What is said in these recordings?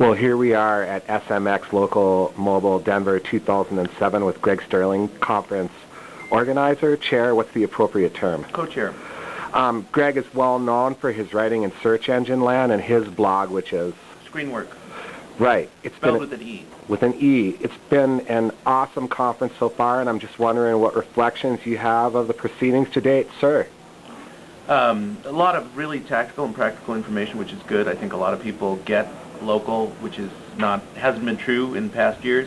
Well, here we are at SMX Local Mobile Denver 2007 with Greg Sterling, conference organizer, chair. What's the appropriate term? Co-chair. Greg is well known for his writing in search engine land and his blog, which is Screenwork. Right. It's spelled with an E. With an E. It's been an awesome conference so far, and I'm just wondering what reflections you have of the proceedings to date, sir. A lot of really tactical and practical information, which is good. I think a lot of people get local, which hasn't been true in past years.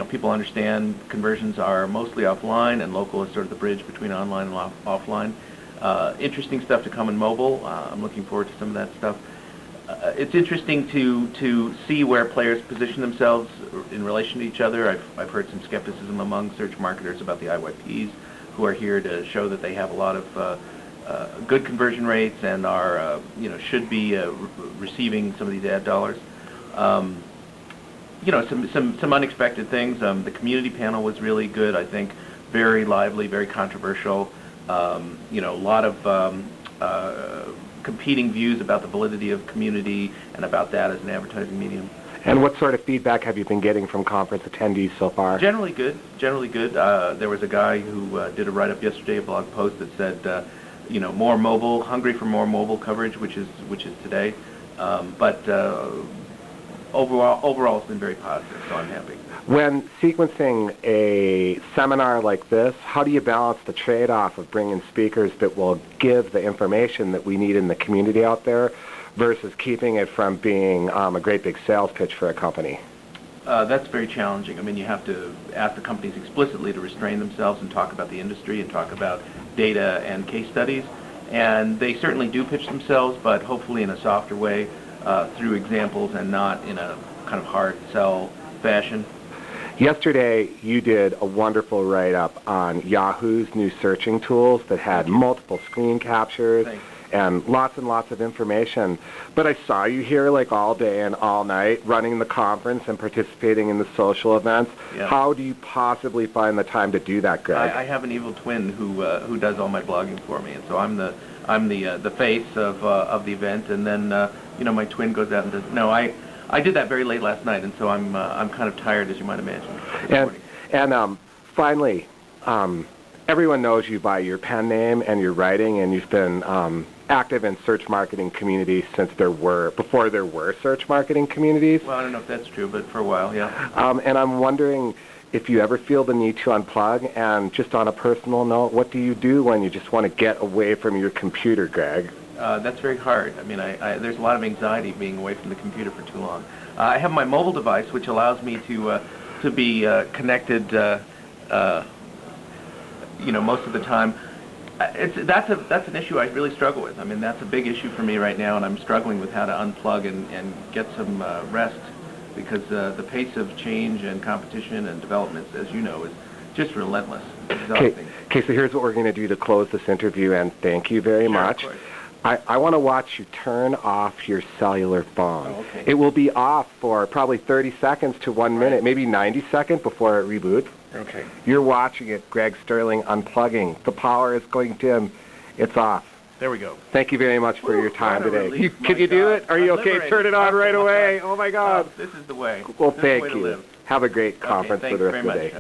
People understand conversions are mostly offline, and local is sort of the bridge between online and offline. Interesting stuff to come in mobile. I'm looking forward to some of that stuff. It's interesting to see where players position themselves in relation to each other. I've heard some skepticism among search marketers about the IYPs, who are here to show that they have a lot of good conversion rates and are should be receiving some of these ad dollars. Some unexpected things. The community panel was really good. I think very lively, very controversial. A lot of competing views about the validity of community and about that as an advertising medium. And what sort of feedback have you been getting from conference attendees so far? Generally good. Generally good. There was a guy who did a write-up yesterday, a blog post that said, more mobile, hungry for more mobile coverage, which is today. But overall, it's been very positive, so I'm happy. When sequencing a seminar like this, how do you balance the trade-off of bringing speakers that will give the information that we need in the community out there versus keeping it from being a great big sales pitch for a company? That's very challenging. I mean, you have to ask the companies explicitly to restrain themselves and talk about the industry and talk about data and case studies. And they certainly do pitch themselves, but hopefully in a softer way through examples and not in a kind of hard sell fashion. Yesterday, you did a wonderful write-up on Yahoo's new searching tools that had multiple screen captures and lots of information. But I saw you here like all day and all night running the conference and participating in the social events. Yeah. How do you possibly find the time to do that, Greg? I have an evil twin who does all my blogging for me, and so I'm the face of the event, and then my twin goes out and does. No, I did that very late last night, and so I'm kind of tired, as you might imagine. And finally, everyone knows you by your pen name and your writing, and you've been active in search marketing communities since before there were search marketing communities. Well, I don't know if that's true, but for a while, yeah. And I'm wondering if you ever feel the need to unplug, and just on a personal note, what do you do when you just want to get away from your computer, Greg? That's very hard. I mean, there's a lot of anxiety being away from the computer for too long. I have my mobile device, which allows me to be connected, most of the time. That's an issue I really struggle with. I mean, that's a big issue for me right now, and I'm struggling with how to unplug and get some rest, because the pace of change and competition and development, as you know, is just relentless. Okay, so here's what we're going to do to close this interview, and thank you very much. Of course. I want to watch you turn off your cellular phone. Oh, okay. It will be off for probably 30 seconds to 1 minute, maybe 90 seconds before it reboots. Okay. You're watching it, Greg Sterling unplugging. The power is going dim. It's off. There we go. Thank you very much for your time today. Can you do it? Are you okay? Turn it on right away. Oh, my God. This is the way. Well, thank you. Have a great conference for the rest of the day.